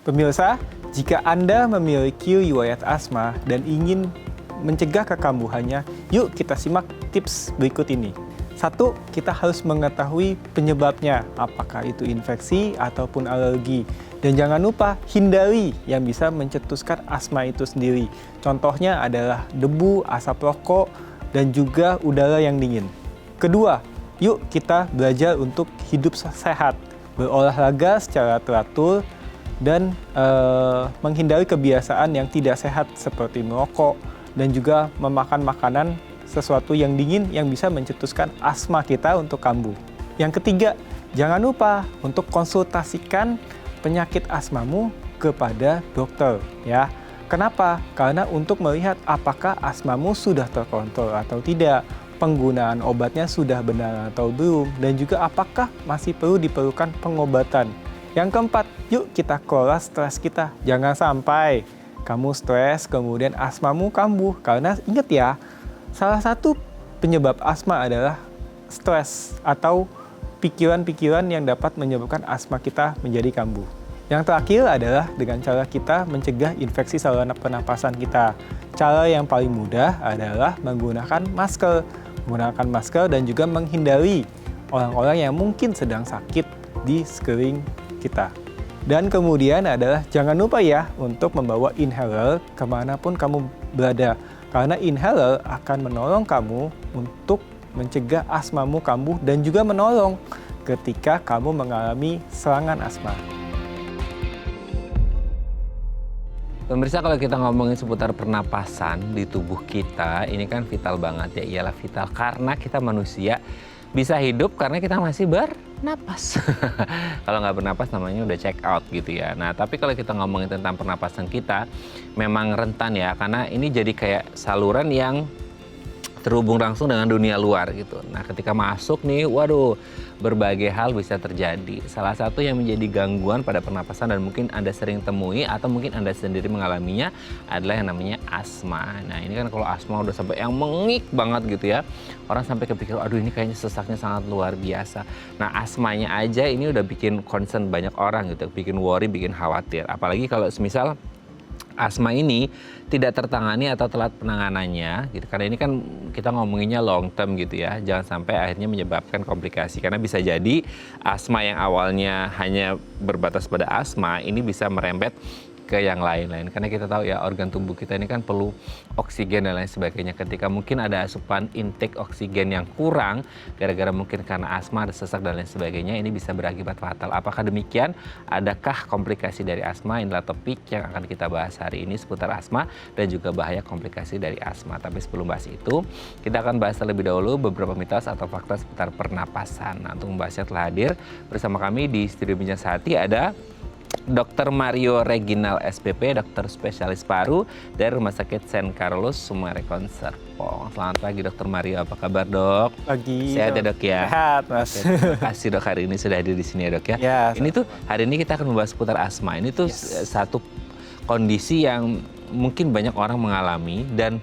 Pemirsa, jika Anda memiliki riwayat asma dan ingin mencegah kekambuhannya, yuk kita simak tips berikut ini. 1. Kita harus mengetahui penyebabnya, apakah itu infeksi ataupun alergi. Dan jangan lupa hindari yang bisa mencetuskan asma itu sendiri. Contohnya adalah debu, asap rokok, dan juga udara yang dingin. Kedua, yuk kita belajar untuk hidup sehat, berolahraga secara teratur, dan menghindari kebiasaan yang tidak sehat seperti merokok dan juga memakan makanan sesuatu yang dingin yang bisa mencetuskan asma kita untuk kambuh. Yang ketiga, jangan lupa untuk konsultasikan penyakit asmamu kepada dokter ya. Kenapa? Karena untuk melihat apakah asmamu sudah terkontrol atau tidak, penggunaan obatnya sudah benar atau belum, dan juga apakah masih perlu diperlukan pengobatan. Yang keempat, yuk kita kelola stres kita. Jangan sampai kamu stres kemudian asmamu kambuh. Karena ingat ya, salah satu penyebab asma adalah stres atau pikiran-pikiran yang dapat menyebabkan asma kita menjadi kambuh. Yang terakhir adalah dengan cara kita mencegah infeksi saluran pernapasan kita. Cara yang paling mudah adalah menggunakan masker. Menggunakan masker dan juga menghindari orang-orang yang mungkin sedang sakit di sekeliling kita. Dan kemudian adalah jangan lupa ya untuk membawa inhaler kemanapun kamu berada. Karena inhaler akan menolong kamu untuk mencegah asmamu kambuh dan juga menolong ketika kamu mengalami serangan asma. Pemirsa, kalau kita ngomongin seputar pernapasan di tubuh kita, ini kan vital banget ya. Ialah vital karena kita manusia bisa hidup karena kita masih bernapas. Kalau nggak bernapas namanya udah check out gitu ya. Nah, tapi kalau kita ngomongin tentang pernapasan kita, memang rentan ya. Karena ini jadi kayak saluran yang terhubung langsung dengan dunia luar gitu. Nah, ketika masuk nih, waduh, berbagai hal bisa terjadi. Salah satu yang menjadi gangguan pada pernapasan dan mungkin Anda sering temui atau mungkin Anda sendiri mengalaminya adalah yang namanya asma. Nah, ini kan kalau asma udah sampai yang mengik banget gitu ya. Orang sampai kepikir, aduh ini kayaknya sesaknya sangat luar biasa. Nah, asmanya aja ini udah bikin concern banyak orang gitu, bikin worry, bikin khawatir. Apalagi kalau semisal asma ini tidak tertangani atau telat penanganannya gitu. Karena ini kan kita ngomonginnya long term gitu ya. Jangan sampai akhirnya menyebabkan komplikasi. Karena bisa jadi asma yang awalnya hanya berbatas pada asma ini bisa merembet ke yang lain-lain. Karena kita tahu ya organ tubuh kita ini kan perlu oksigen dan lain sebagainya. Ketika mungkin ada asupan intake oksigen yang kurang, gara-gara mungkin karena asma, ada sesak dan lain sebagainya, ini bisa berakibat fatal. Apakah demikian? Adakah komplikasi dari asma? Inilah topik yang akan kita bahas hari ini seputar asma dan juga bahaya komplikasi dari asma. Tapi sebelum bahas itu, kita akan bahas terlebih dahulu beberapa mitos atau fakta seputar pernapasan. Nah, untuk membahasnya telah hadir bersama kami di studio Bincang Sehati ada Dr. Mario Reginal SPP, dokter spesialis paru dari Rumah Sakit San Carlos Sumarekon Serpong. Selamat pagi Dr. Mario, apa kabar dok? Pagi. Sehat ya dok ya? Sehat mas. Oke, terima kasih dok hari ini sudah hadir di sini ya dok ya. Ya, ini tuh hari ini kita akan membahas seputar asma. Ini tuh satu kondisi yang mungkin banyak orang mengalami dan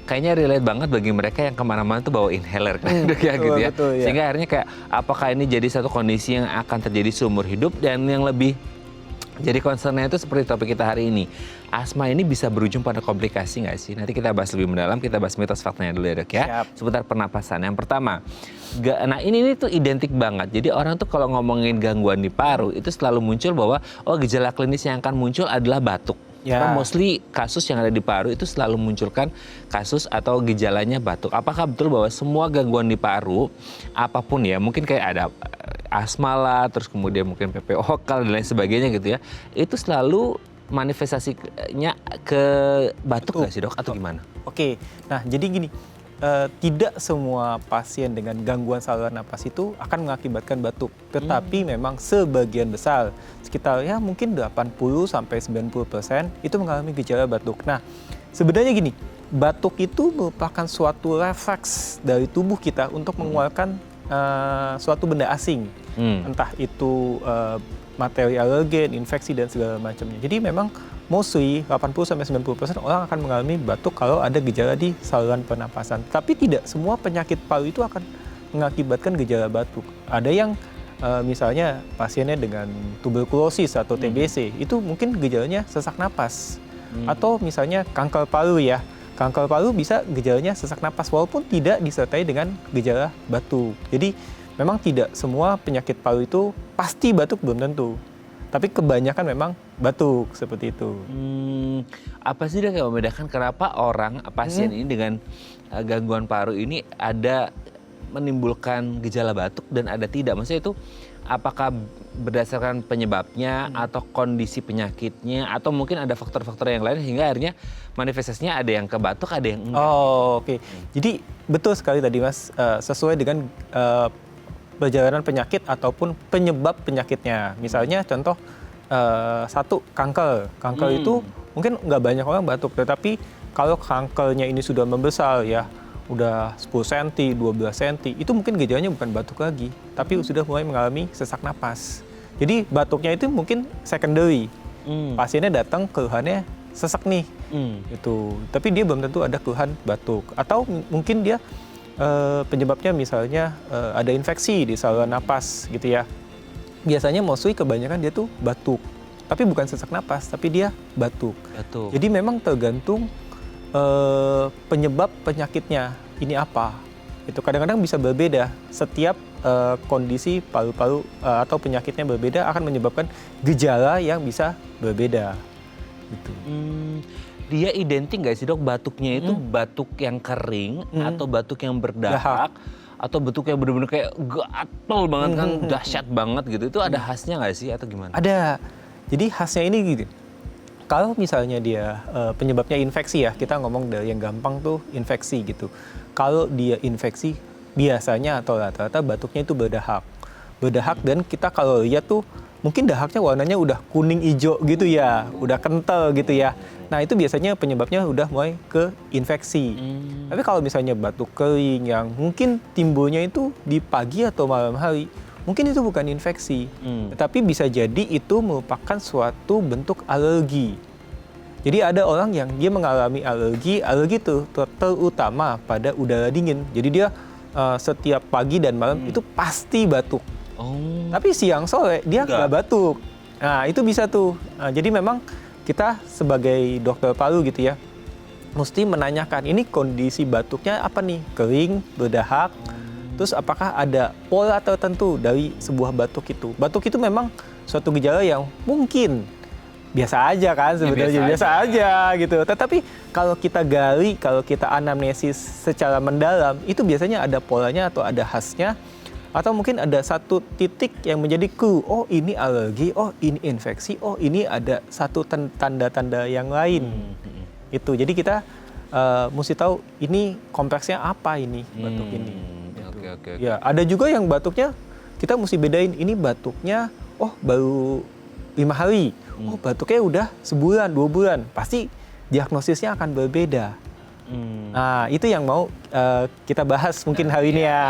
kayaknya relate banget bagi mereka yang kemana-mana tuh bawa inhaler kan dok ya gitu ya. Betul, ya. Sehingga akhirnya kayak apakah ini jadi satu kondisi yang akan terjadi seumur hidup dan yang lebih jadi concernnya itu seperti topik kita hari ini. Asma ini bisa berujung pada komplikasi nggak sih? Nanti kita bahas lebih mendalam, kita bahas mitos faktanya dulu ya dok ya. Siap. Seputar pernapasan. Yang pertama, nah ini tuh identik banget. Jadi orang tuh kalau ngomongin gangguan di paru itu selalu muncul bahwa gejala klinis yang akan muncul adalah batuk. Ya. Karena mostly kasus yang ada di paru itu selalu munculkan kasus atau gejalanya batuk. Apakah betul bahwa semua gangguan di paru, apapun ya, mungkin kayak ada asma lah, terus kemudian mungkin PPOK dan lain sebagainya gitu ya, itu selalu manifestasinya ke batuk nggak sih dok atau gimana? Oke, nah jadi gini, tidak semua pasien dengan gangguan saluran napas itu akan mengakibatkan batuk. Tetapi memang sebagian besar, sekitar ya mungkin 80-90% itu mengalami gejala batuk. Nah, sebenarnya gini, batuk itu merupakan suatu refleks dari tubuh kita untuk mengeluarkan suatu benda asing. Entah itu materi alergen, infeksi, dan segala macamnya. Jadi memang mostly 80-90% orang akan mengalami batuk kalau ada gejala di saluran pernapasan. Tapi tidak semua penyakit paru itu akan mengakibatkan gejala batuk. Ada yang misalnya pasiennya dengan tuberkulosis atau TBC, itu mungkin gejalanya sesak napas. Atau misalnya kanker paru ya. Kanker paru bisa gejalanya sesak napas walaupun tidak disertai dengan gejala batuk. Jadi memang tidak semua penyakit paru itu pasti batuk, belum tentu. Tapi kebanyakan memang batuk seperti itu. Apa sih yang membedakan kenapa orang pasien ini dengan gangguan paru ini ada menimbulkan gejala batuk dan ada tidak? Maksudnya itu apakah berdasarkan penyebabnya atau kondisi penyakitnya atau mungkin ada faktor-faktor yang lain sehingga akhirnya manifestasinya ada yang ke batuk, ada yang enggak? Oh, oke. Jadi betul sekali tadi Mas, sesuai dengan perjalanan penyakit ataupun penyebab penyakitnya. Misalnya contoh satu kanker. Kanker itu mungkin nggak banyak orang batuk, tetapi kalau kankernya ini sudah membesar ya, udah 10 cm, 12 cm, itu mungkin gejalanya bukan batuk lagi, tapi sudah mulai mengalami sesak napas. Jadi batuknya itu mungkin secondary. Pasiennya datang keluhannya sesak nih, itu. Tapi dia belum tentu ada keluhan batuk. Atau mungkin dia penyebabnya misalnya ada infeksi di saluran napas gitu ya. Biasanya mostly kebanyakan dia tuh batuk. Tapi bukan sesak napas, tapi dia batuk. Jadi memang tergantung penyebab penyakitnya ini apa. Itu kadang-kadang bisa berbeda. Setiap kondisi paru-paru atau penyakitnya berbeda akan menyebabkan gejala yang bisa berbeda. Gitu. Dia identik nggak sih dok batuknya itu batuk yang kering atau batuk yang berdahak atau batuk yang benar-benar kayak gatel banget kan dahsyat banget gitu? Itu ada khasnya nggak sih atau gimana? Ada. Jadi khasnya ini gitu. Kalau misalnya dia penyebabnya infeksi ya, kita ngomong dari yang gampang tuh infeksi gitu. Kalau dia infeksi biasanya atau rata-rata batuknya itu berdahak. Berdahak dan kita kalau lihat tuh mungkin dahaknya warnanya udah kuning hijau gitu ya, udah kental gitu ya. Nah itu biasanya penyebabnya udah mulai ke infeksi. Tapi kalau misalnya batuk kering yang mungkin timbulnya itu di pagi atau malam hari, mungkin itu bukan infeksi, tetapi bisa jadi itu merupakan suatu bentuk alergi. Jadi ada orang yang dia mengalami alergi itu terutama pada udara dingin. Jadi dia setiap pagi dan malam itu pasti batuk. Tapi siang sore dia nggak batuk. Nah itu bisa tuh. Nah, jadi memang kita sebagai dokter paru gitu ya, mesti menanyakan ini kondisi batuknya apa nih? Kering, berdahak. Terus apakah ada pola tertentu dari sebuah batuk itu? Batuk itu memang suatu gejala yang mungkin biasa aja kan sebenarnya, biasa aja gitu. Tetapi kalau kita gali, kalau kita anamnesis secara mendalam, itu biasanya ada polanya atau ada khasnya. Atau mungkin ada satu titik yang menjadi clue, oh ini alergi, oh ini infeksi, oh ini ada satu tanda-tanda yang lain. Itu. Jadi kita mesti tahu ini kompleksnya apa ini batuk ini. Oke. Ya, ada juga yang batuknya kita mesti bedain ini batuknya baru 5 hari. Oh, batuknya udah sebulan, 2 bulan. Pasti diagnosisnya akan berbeda. Nah, itu yang mau kita bahas mungkin hari ini ya.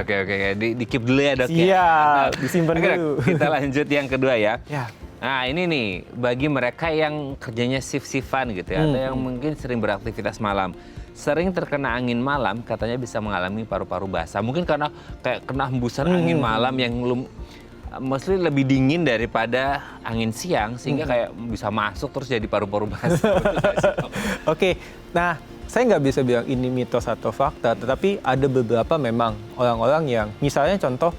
Oke. Di keep dulu ya dok. Iya, disimpan dulu. Kita lanjut yang kedua ya. Ya. Nah ini nih, bagi mereka yang kerjanya shift-shiftan gitu ya, atau yang mungkin sering beraktivitas malam. Sering terkena angin malam, katanya bisa mengalami paru-paru basah. Mungkin karena kayak kena hembusan angin malam yang mostly lebih dingin daripada angin siang, sehingga kayak bisa masuk terus jadi paru-paru basah. Oke, nah saya nggak bisa bilang ini mitos atau fakta, tetapi ada beberapa memang orang-orang yang misalnya contoh,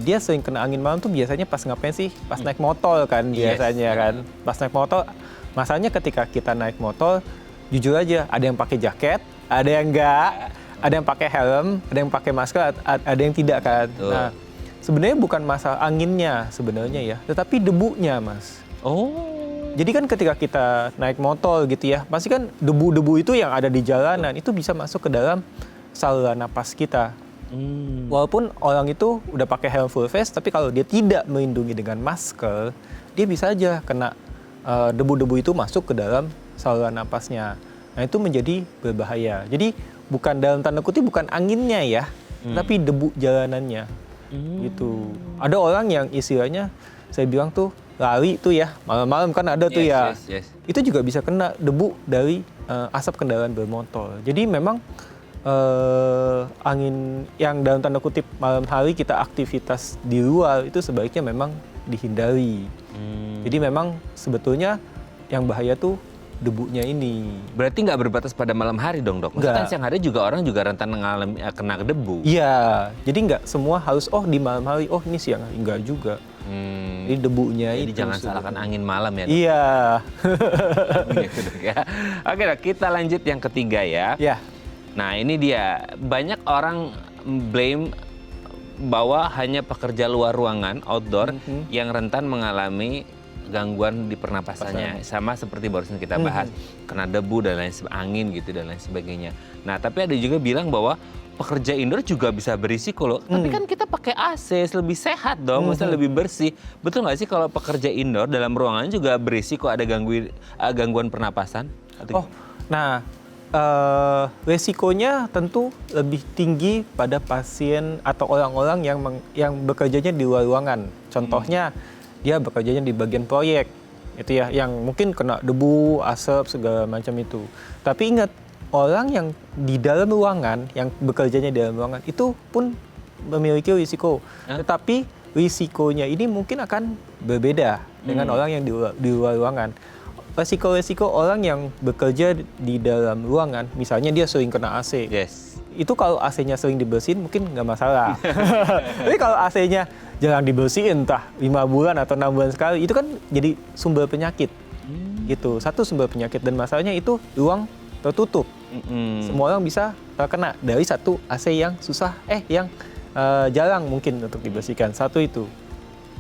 dia sering kena angin malam tuh biasanya pas ngapain sih? Pas naik motor kan biasanya kan. Pas naik motor, masalahnya ketika kita naik motor, jujur aja ada yang pakai jaket, ada yang enggak, ada yang pakai helm, ada yang pakai masker, ada yang tidak kan. Nah, sebenarnya bukan masalah anginnya sebenarnya ya, tetapi debunya Mas. Jadi kan ketika kita naik motor gitu ya, pasti kan debu-debu itu yang ada di jalanan itu bisa masuk ke dalam saluran napas kita. Walaupun orang itu udah pakai helm full face, tapi kalau dia tidak melindungi dengan masker, dia bisa aja kena debu-debu itu masuk ke dalam saluran napasnya. Nah itu menjadi berbahaya. Jadi bukan dalam tanda kutip bukan anginnya ya, tapi debu jalanannya. Gitu. Ada orang yang istilahnya saya bilang tuh lari tuh ya, malam-malam kan ada tuh ya. Yes. Itu juga bisa kena debu dari asap kendaraan bermotor. Jadi memang angin yang dalam tanda kutip malam hari kita aktivitas di luar itu sebaiknya memang dihindari. Jadi memang sebetulnya yang bahaya tuh debunya ini. Berarti nggak berbatas pada malam hari dong, Dok? Maksudnya kan Nggak. siang hari juga orang juga rentan kena debu. Iya, jadi nggak semua harus di malam hari, ini siang hari. Enggak juga. Jadi debunya Jadi itu. jangan salahkan angin malam ya, Dok? Iya. Gitu, Dok, ya. Oke, Dok, kita lanjut yang ketiga ya. Ya. Nah, ini dia. Banyak orang blame bahwa hanya pekerja luar ruangan, outdoor, yang rentan mengalami gangguan di pernapasannya. Sama seperti barusan kita bahas, kena debu dan lain sebagainya, angin gitu dan lain sebagainya. Nah, tapi ada juga bilang bahwa pekerja indoor juga bisa berisiko loh. Tapi kan kita pakai AC, lebih sehat dong, maksudnya lebih bersih. Betul nggak sih kalau pekerja indoor dalam ruangan juga berisiko ada gangguan pernapasan? Nah, resikonya tentu lebih tinggi pada pasien atau orang-orang yang bekerjanya di luar ruangan. Contohnya, dia bekerjanya di bagian proyek, itu ya, yang mungkin kena debu, asap, segala macam itu. Tapi ingat, orang yang di dalam ruangan, yang bekerjanya di dalam ruangan, itu pun memiliki risiko. Tetapi risikonya ini mungkin akan berbeda dengan orang yang di luar ruangan. Resiko-resiko orang yang bekerja di dalam ruangan, misalnya dia sering kena AC. Yes. Itu kalau AC-nya sering dibersihin mungkin nggak masalah. Tapi kalau AC-nya jarang dibersihin, entah 5 bulan atau 6 bulan sekali, itu kan jadi sumber penyakit. Gitu. Satu sumber penyakit, dan masalahnya itu ruang tertutup. Semua orang bisa terkena dari satu AC yang susah, yang jarang mungkin untuk dibersihkan. Satu itu.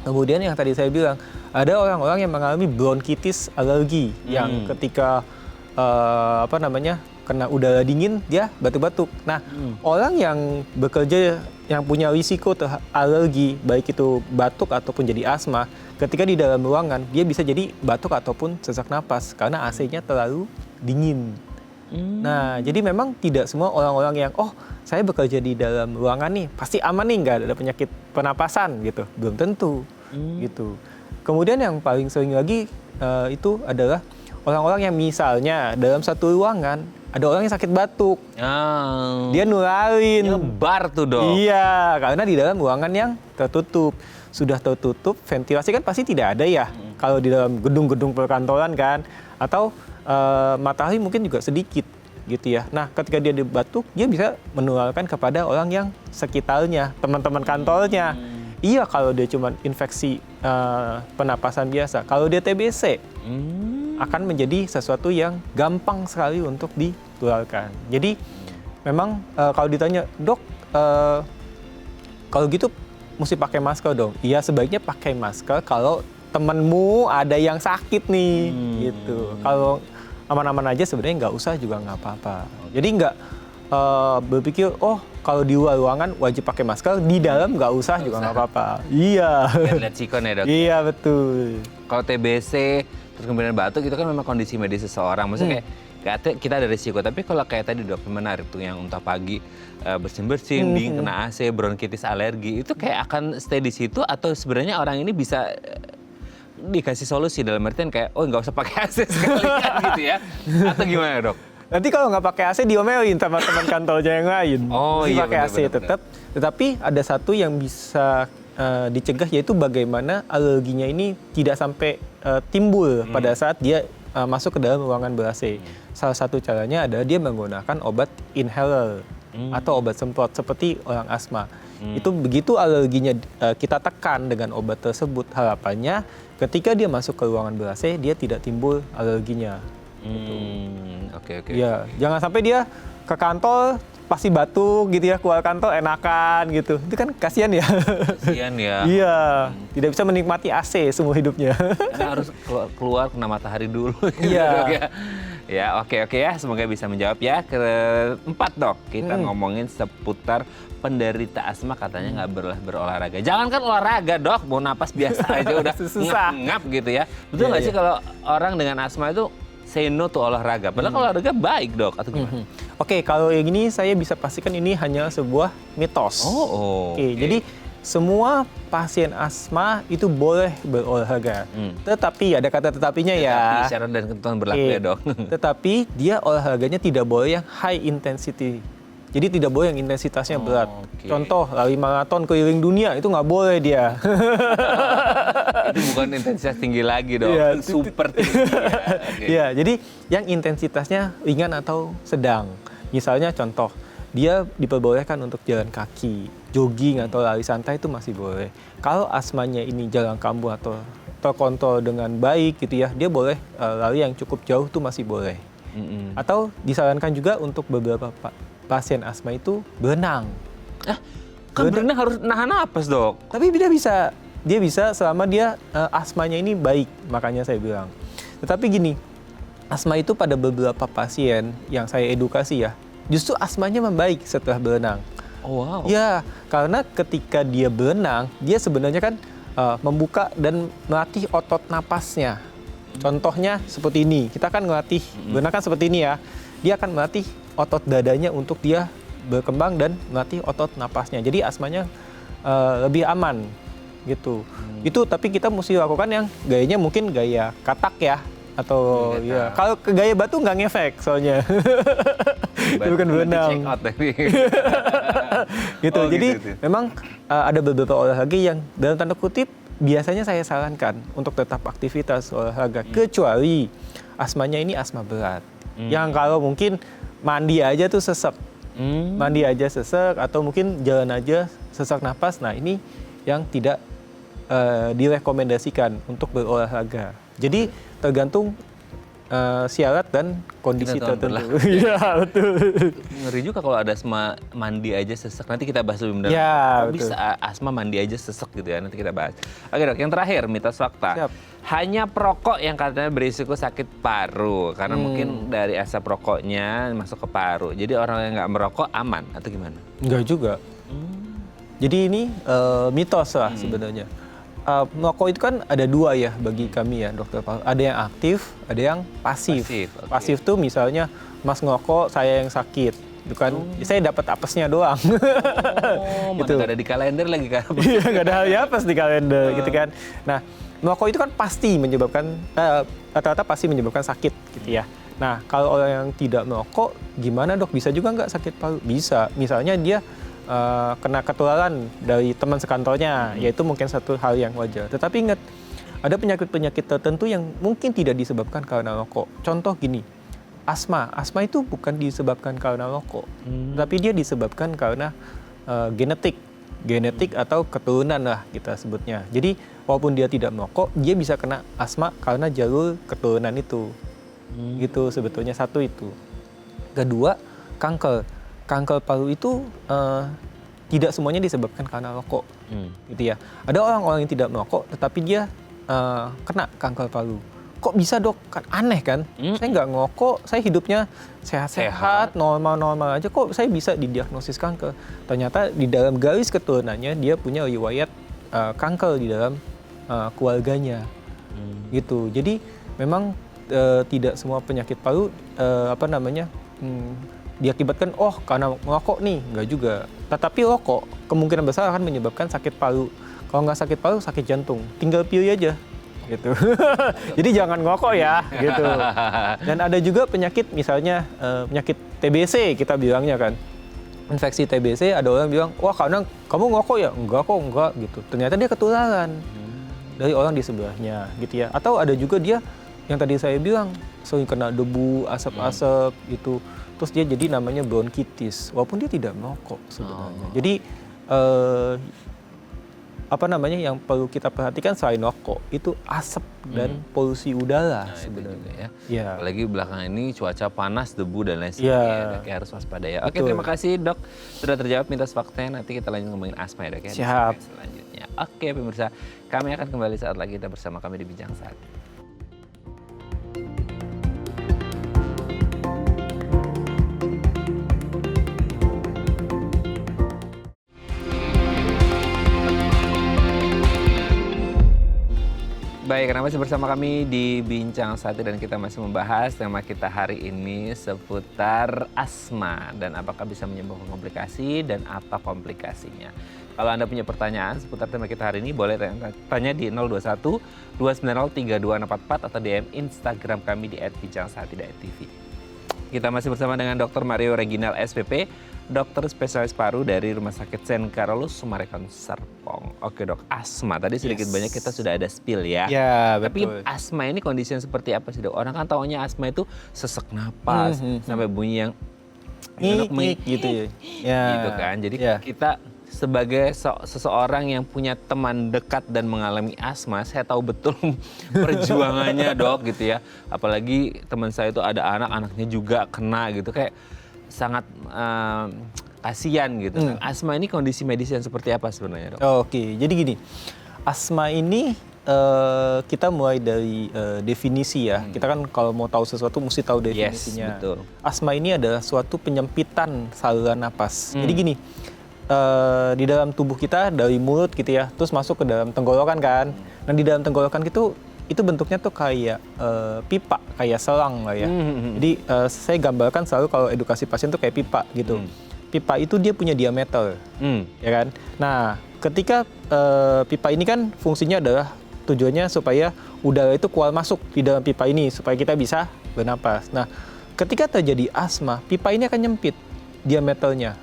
Kemudian yang tadi saya bilang, ada orang-orang yang mengalami bronkitis alergi, yang ketika kena udara dingin dia batuk-batuk. Nah, orang yang bekerja yang punya risiko alergi, baik itu batuk ataupun jadi asma, ketika di dalam ruangan dia bisa jadi batuk ataupun sesak napas karena AC-nya terlalu dingin. Nah, jadi memang tidak semua orang-orang yang saya bekerja di dalam ruangan nih pasti aman nih, nggak ada penyakit pernapasan gitu, belum tentu gitu. Kemudian yang paling sering lagi itu adalah orang-orang yang misalnya dalam satu ruangan ada orang yang sakit batuk, dia nularin. Nyebar tuh, Dok. Iya, karena di dalam ruangan yang tertutup. Sudah tertutup, ventilasi kan pasti tidak ada ya. Kalau di dalam gedung-gedung perkantoran kan, atau matahari mungkin juga sedikit gitu ya. Nah, ketika dia batuk, dia bisa menularkan kepada orang yang sekitarnya, teman-teman kantornya. Iya, kalau dia cuma infeksi pernapasan biasa. Kalau dia TBC, akan menjadi sesuatu yang gampang sekali untuk ditularkan. Jadi memang kalau ditanya, Dok, kalau gitu mesti pakai masker dong? Iya, sebaiknya pakai masker kalau temenmu ada yang sakit nih, gitu. Kalau aman-aman aja sebenarnya nggak usah juga nggak apa-apa. Jadi nggak berpikir, kalau di luar ruangan wajib pakai masker, di dalam nggak usah juga nggak apa-apa. Iya. Lihat sikon ya, Dok. Iya, betul. Kalau TBC terus kemudian batuk itu kan memang kondisi medis seseorang. Maksudnya kayak kita ada risiko. Tapi kalau kayak tadi Dok menarik tuh yang entah pagi bersin-bersin, dingin, kena AC, bronkitis, alergi, itu kayak akan stay di situ atau sebenarnya orang ini bisa dikasih solusi dalam artian kayak nggak usah pakai AC sekalian gitu ya? Atau gimana, Dok? Nanti kalau nggak pakai AC diomelin sama teman kantornya yang lain. Iya, pakai AC tetap. Tetapi ada satu yang bisa dicegah, yaitu bagaimana alerginya ini tidak sampai timbul pada saat dia masuk ke dalam ruangan ber-AC. Salah satu caranya adalah dia menggunakan obat inhaler atau obat semprot seperti orang asma. Itu begitu alerginya kita tekan dengan obat tersebut, harapannya ketika dia masuk ke ruangan ber-AC dia tidak timbul alerginya. Oke. Ya, jangan sampai dia ke kantor pasti batuk gitu ya, keluar kantor enakan gitu. Itu kan kasihan ya. Kasihan ya. Iya, tidak bisa menikmati AC semua hidupnya. Karena harus keluar kena matahari dulu. Iya. Ya, oke ya. Semoga bisa menjawab ya. Keempat, Dok, kita ngomongin seputar penderita asma katanya nggak berolahraga. Jangan kan olahraga, Dok, mau napas biasa aja udah susah ngap gitu ya. Betul nggak sih kalau orang dengan asma itu say no to olahraga? Padahal olahraga baik, Dok, atau gimana? Oke, kalau yang ini saya bisa pastikan ini hanya sebuah mitos. Oke. Jadi semua pasien asma itu boleh berolahraga. Tetapi ada kata tetapinya ya. Syarat dan ketentuan berlaku ya, Dok. Tetapi dia olahraganya tidak boleh yang high intensity. Jadi tidak boleh yang intensitasnya berat. Oke. Contoh, lari maraton keliling dunia, itu nggak boleh dia. Itu bukan intensitas tinggi lagi dong, Iya, super tinggi. Oke. Iya, jadi yang intensitasnya ringan atau sedang. Misalnya contoh, dia diperbolehkan untuk jalan kaki, jogging atau lari santai itu masih boleh. Kalau asmanya ini jalan kambuh atau terkontrol dengan baik gitu ya, dia boleh lari yang cukup jauh tuh masih boleh. Atau disarankan juga untuk beberapa pasien asma itu berenang. Kan berenang harus nahan napas, Dok. Tapi dia bisa selama dia asmanya ini baik, makanya saya bilang. Tetapi gini, asma itu pada beberapa pasien yang saya edukasi ya, justru asmanya membaik setelah berenang. Oh, wow. Ya, karena ketika dia berenang, dia sebenarnya kan membuka dan melatih otot napasnya. Contohnya seperti ini, kita kan melatih, berenang kan seperti ini ya, dia akan melatih otot dadanya untuk dia berkembang dan melatih otot napasnya. Jadi asmanya lebih aman gitu. Itu tapi kita mesti lakukan yang gayanya mungkin gaya katak ya, atau ya kalau ke gaya batu nggak ngefek soalnya. Itu bukan berenang. Check out deh. Gitu. Oh, Jadi gitu. memang ada beberapa olahraga yang dalam tanda kutip biasanya saya sarankan untuk tetap aktivitas olahraga, kecuali asmanya ini asma berat. Yang kalau mungkin mandi aja tuh sesek. Mandi aja sesek atau mungkin jalan aja sesak napas. Nah, ini yang tidak direkomendasikan untuk berolahraga. Jadi tergantung syarat dan kondisi tertentu. Iya, betul. Ngeri juga kalau ada asma mandi aja sesek. Nanti kita bahas lebih mendalam. Ya, Kok betul. bisa asma mandi aja sesek gitu ya. Nanti kita bahas. Oke, Dok, yang terakhir mitos fakta. Siap. Hanya perokok yang katanya berisiko sakit paru karena mungkin dari asap rokoknya masuk ke paru. Jadi orang yang nggak merokok aman atau gimana? Enggak juga. Jadi ini mitos lah sebenarnya. Merokok itu kan ada dua ya bagi kami ya, Dokter Paul. Ada yang aktif, ada yang pasif. Pasif, oke. Pasif tuh misalnya Mas ngerokok, saya yang sakit. Itu kan saya dapat apesnya doang. Oh, mana Gitu. nggak ada di kalender lagi kan? Iya, nggak ada ya pas di kalender gitu kan. Nah, merokok itu kan pasti menyebabkan rata-rata pasti menyebabkan sakit gitu ya. Nah, kalau orang yang tidak merokok, gimana dok? Bisa juga nggak sakit paru? Bisa. Misalnya dia kena ketularan dari teman sekantornya, yaitu mungkin satu hal yang wajar. Tetapi ingat, ada penyakit-penyakit tertentu yang mungkin tidak disebabkan karena rokok. Contoh gini, asma. Asma itu bukan disebabkan karena rokok, tapi dia disebabkan karena genetik atau keturunan lah kita sebutnya. Jadi walaupun dia tidak merokok, dia bisa kena asma karena jalur keturunan itu. Gitu sebetulnya, satu itu. Kedua, kanker. Kanker paru itu tidak semuanya disebabkan karena rokok. Gitu ya. Ada orang-orang yang tidak merokok tetapi dia kena kanker paru. Kok bisa dok? Kan aneh kan? Saya nggak ngerokok, saya hidupnya sehat-sehat, normal-normal aja. Kok saya bisa didiagnosis kanker? Ternyata di dalam garis keturunannya dia punya riwayat kanker di dalam keluarganya. Gitu. Jadi memang tidak semua penyakit paru diakibatkan karena merokok nih, nggak juga. Tetapi rokok kemungkinan besar akan menyebabkan sakit paru. Kalau nggak sakit paru, sakit jantung. Tinggal pilih aja. Gitu. Jadi jangan ngerokok ya, gitu. Dan ada juga penyakit, misalnya penyakit TBC kita bilangnya kan. Infeksi TBC, ada orang bilang, wah karena kamu ngerokok ya? Enggak kok, enggak gitu. Ternyata dia ketularan dari orang di sebelahnya, gitu ya. Atau ada juga dia yang tadi saya bilang sering kena debu, asap-asap gitu. Terus dia jadi namanya bronkitis, walaupun dia tidak merokok sebenarnya. Jadi yang perlu kita perhatikan selain rokok itu asap dan polusi udara sebenarnya. Ya. Apalagi belakangan ini cuaca panas, debu dan lain sebagainya. Dok, harus waspada ya. Oke, terima kasih dok sudah terjawab mitos faktanya. Nanti kita lanjut ngomongin asma ya dok ya. Siap. Selanjutnya. Oke pemirsa, kami akan kembali saat lagi kita bersama kami di Bincang Saat. Baik, karena masih bersama kami di Bincang Sati dan kita masih membahas tema kita hari ini seputar asma dan apakah bisa menyebabkan komplikasi dan apa komplikasinya. Kalau Anda punya pertanyaan seputar tema kita hari ini boleh tanya di 021 290 3244 atau DM Instagram kami di @bincang_sati.tv. Kita masih bersama dengan Dr. Mario Reginald SPP, dokter spesialis paru dari Rumah Sakit St. Carolus Summarecon Serpong. Oke dok, asma tadi sedikit banyak kita sudah ada spill ya. Ya, Tapi betul. asma ini kondisi yang seperti apa sih dok? Orang kan taunya asma itu sesak napas sampai bunyi yang Ngik gitu ya. Ya. gitu kan. Jadi ya. kita sebagai seseorang yang punya teman dekat dan mengalami asma, saya tahu betul perjuangannya dok gitu ya. Apalagi teman saya itu ada anaknya juga kena gitu, kayak sangat kasihan gitu. Asma ini kondisi medis yang seperti apa sebenarnya dok? Oke, jadi gini, asma ini kita mulai dari definisi ya. Kita kan kalau mau tahu sesuatu mesti tahu definisinya. Yes, betul. Asma ini adalah suatu penyempitan saluran napas. Jadi gini, di dalam tubuh kita dari mulut gitu ya, terus masuk ke dalam tenggorokan kan. Nah di dalam tenggorokan itu bentuknya tuh kayak pipa, kayak selang lah ya. Jadi saya gambarkan selalu kalau edukasi pasien tuh kayak pipa gitu. Pipa itu dia punya diameter, ya kan. Nah ketika pipa ini kan fungsinya adalah tujuannya supaya udara itu keluar masuk di dalam pipa ini supaya kita bisa bernapas. Nah ketika terjadi asma, pipa ini akan nyempit diameternya.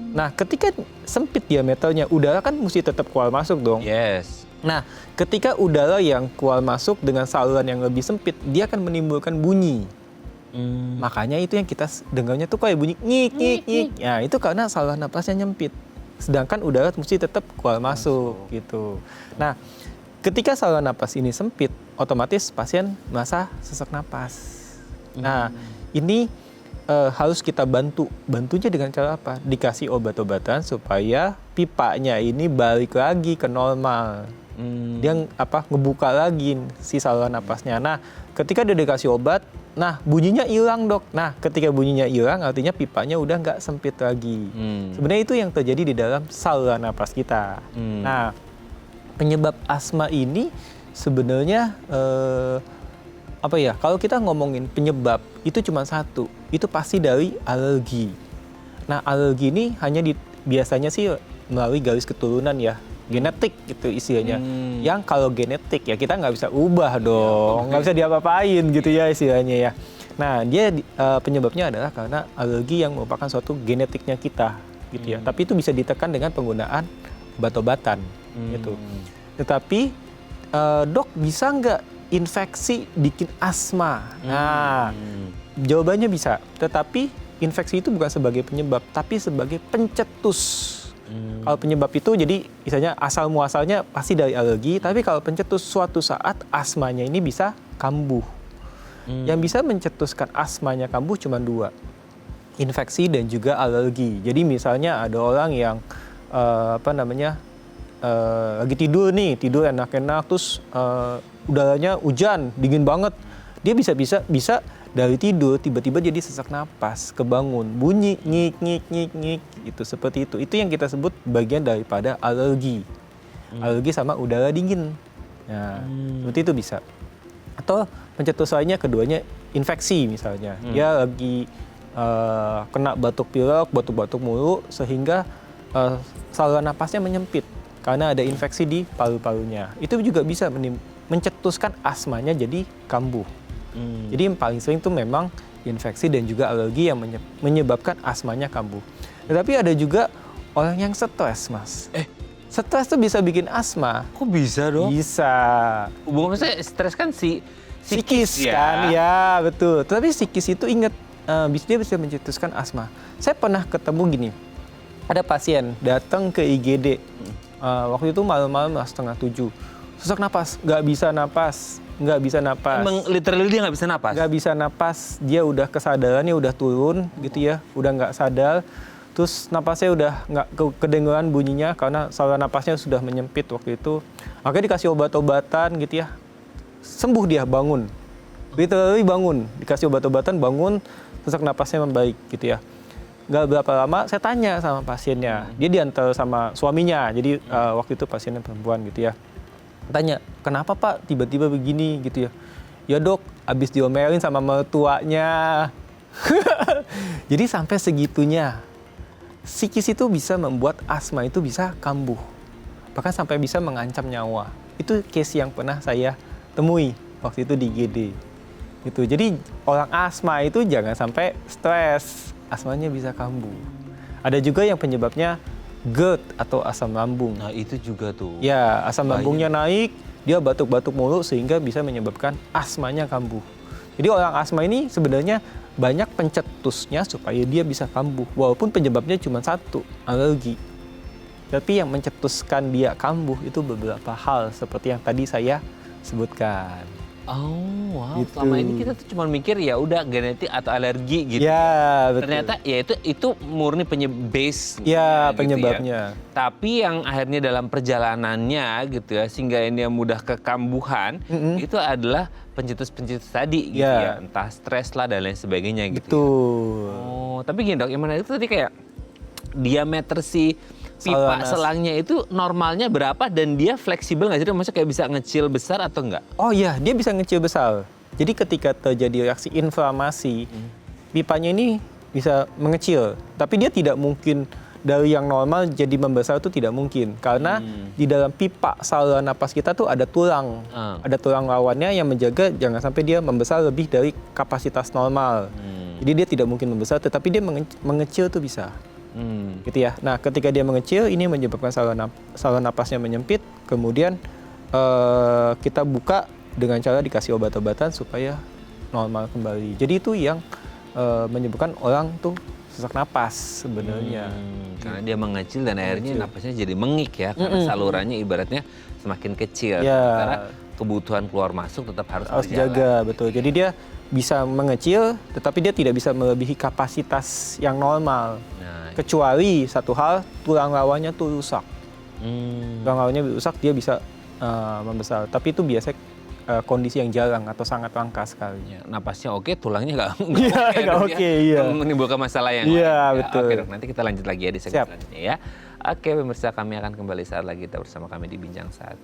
Nah, ketika sempit diameternya, udara kan mesti tetap keluar masuk dong. Yes. Nah, ketika udara yang keluar masuk dengan saluran yang lebih sempit, dia akan menimbulkan bunyi. Makanya itu yang kita dengarnya tuh kayak bunyi ngik, ngik, ngik. Ya, itu karena saluran napasnya nyempit. Sedangkan udara mesti tetap keluar masuk gitu. Nah, ketika saluran napas ini sempit, otomatis pasien merasa sesak napas. Nah, ini harus kita bantu. Bantunya dengan cara apa? Dikasih obat-obatan supaya pipanya ini balik lagi ke normal. Dia ngebuka lagi si saluran napasnya. Nah, ketika dia dikasih obat, nah bunyinya hilang dok. Nah, ketika bunyinya hilang, artinya pipanya udah nggak sempit lagi. Sebenarnya itu yang terjadi di dalam saluran napas kita. Nah, penyebab asma ini sebenarnya kalau kita ngomongin penyebab itu cuma satu, itu pasti dari alergi. Nah alergi ini hanya biasanya sih melalui garis keturunan ya, genetik gitu istilahnya. Yang kalau genetik ya kita nggak bisa ubah dong, nggak bisa diapa-apain gitu ya istilahnya ya. Nah dia penyebabnya adalah karena alergi yang merupakan suatu genetiknya kita gitu ya. Tapi itu bisa ditekan dengan penggunaan obat-obatan gitu. Tetapi dok bisa nggak infeksi bikin asma? Nah, jawabannya bisa. Tetapi infeksi itu bukan sebagai penyebab, tapi sebagai pencetus. Kalau penyebab itu jadi misalnya asal muasalnya pasti dari alergi, tapi kalau pencetus suatu saat asmanya ini bisa kambuh. Yang bisa mencetuskan asmanya kambuh cuma dua, infeksi dan juga alergi. Jadi misalnya ada orang yang lagi tidur enak-enak, terus udaranya hujan, dingin banget. Dia bisa dari tidur tiba-tiba jadi sesak napas, kebangun, bunyi ngik ngik ngik ngik itu seperti itu. Itu yang kita sebut bagian daripada alergi. Alergi sama udara dingin. Nah, seperti itu bisa. Atau pencetus lainnya keduanya infeksi misalnya. Dia lagi kena batuk pilek, batuk-batuk mulu sehingga saluran napasnya menyempit karena ada infeksi di paru-parunya. Itu juga bisa mencetuskan asmanya jadi kambuh. Jadi yang paling sering itu memang infeksi dan juga alergi yang menyebabkan asmanya kambuh. Tetapi ada juga orang yang stres, Mas. Stres tuh bisa bikin asma. Kok bisa dok? Bisa. Hubungan saya stres kan Psikis ya. kan, ya betul. Tapi psikis itu ingat, dia bisa mencetuskan asma. Saya pernah ketemu gini, ada pasien datang ke IGD. Waktu itu malam-malam 6:30, sesak napas, nggak bisa napas. Emang literally dia nggak bisa napas? Nggak bisa napas, dia udah kesadarannya udah turun gitu ya, udah nggak sadar. Terus napasnya udah nggak kedengeran bunyinya karena saluran napasnya sudah menyempit waktu itu. Akhirnya dikasih obat-obatan gitu ya, sembuh dia, bangun. Literally bangun, dikasih obat-obatan, bangun, sesak napasnya membaik gitu ya. Nggak berapa lama saya tanya sama pasiennya, dia diantar sama suaminya, jadi waktu itu pasiennya perempuan gitu ya. Tanya, kenapa Pak tiba-tiba begini gitu ya? Ya dok, abis diomelin sama mertuanya. Jadi sampai segitunya, psikis itu bisa membuat asma itu bisa kambuh. Bahkan sampai bisa mengancam nyawa. Itu case yang pernah saya temui waktu itu di IGD. Gitu. Jadi orang asma itu jangan sampai stres, asmanya bisa kambuh. Ada juga yang penyebabnya GERD atau asam lambung. Nah itu juga tuh. Ya, asam Bahaya. lambungnya naik, dia batuk-batuk mulu sehingga bisa menyebabkan asmanya kambuh. Jadi orang asma ini sebenarnya banyak pencetusnya supaya dia bisa kambuh. Walaupun penyebabnya cuma satu, alergi. Tapi yang mencetuskan dia kambuh itu beberapa hal seperti yang tadi saya sebutkan. Oh, wow. Gitu. Selama ini kita tuh cuma mikir ya udah genetik atau alergi gitu. Ya, betul. Ternyata ya itu murni base. Ya, gitu penyebabnya. ya. Tapi yang akhirnya dalam perjalanannya gitu ya sehingga ini mudah kekambuhan itu adalah pencetus-pencetus tadi gitu ya. Entah stres lah dan lain sebagainya gitu. Betul. Ya. Oh, tapi gini Dok, yang mana itu tadi kayak diameter si pipa selangnya itu normalnya berapa dan dia fleksibel nggak sih? Maksudnya kayak bisa ngecil besar atau enggak? Oh iya, dia bisa ngecil besar. Jadi ketika terjadi reaksi inflamasi, pipanya ini bisa mengecil. Tapi dia tidak mungkin dari yang normal jadi membesar itu tidak mungkin. Karena di dalam pipa saluran napas kita tuh ada tulang. Ada tulang lawannya yang menjaga jangan sampai dia membesar lebih dari kapasitas normal. Jadi dia tidak mungkin membesar, tetapi dia mengecil tuh bisa. Gitu ya. Nah, ketika dia mengecil, ini menyebabkan saluran napasnya menyempit. Kemudian kita buka dengan cara dikasih obat-obatan supaya normal kembali. Jadi itu yang menyebabkan orang tuh sesak napas sebenarnya. Karena dia mengecil dan akhirnya napasnya jadi mengik ya. Karena salurannya ibaratnya semakin kecil. Sementara kebutuhan keluar masuk tetap harus jaga, betul. Jadi dia bisa mengecil, tetapi dia tidak bisa melebihi kapasitas yang normal. Kecuali satu hal, tulang lawannya tuh rusak. Tulang lawannya rusak, dia bisa membesar. Tapi itu biasanya kondisi yang jarang atau sangat langka sekali. Ya, napasnya oke, tulangnya nggak oke. Iya. Menimbulkan masalah yang lain. Betul. Oke Dok, nanti kita lanjut lagi ya di segmen selanjutnya ya. Oke pemirsa, kami akan kembali saat lagi kita bersama kami di Bincang Saat.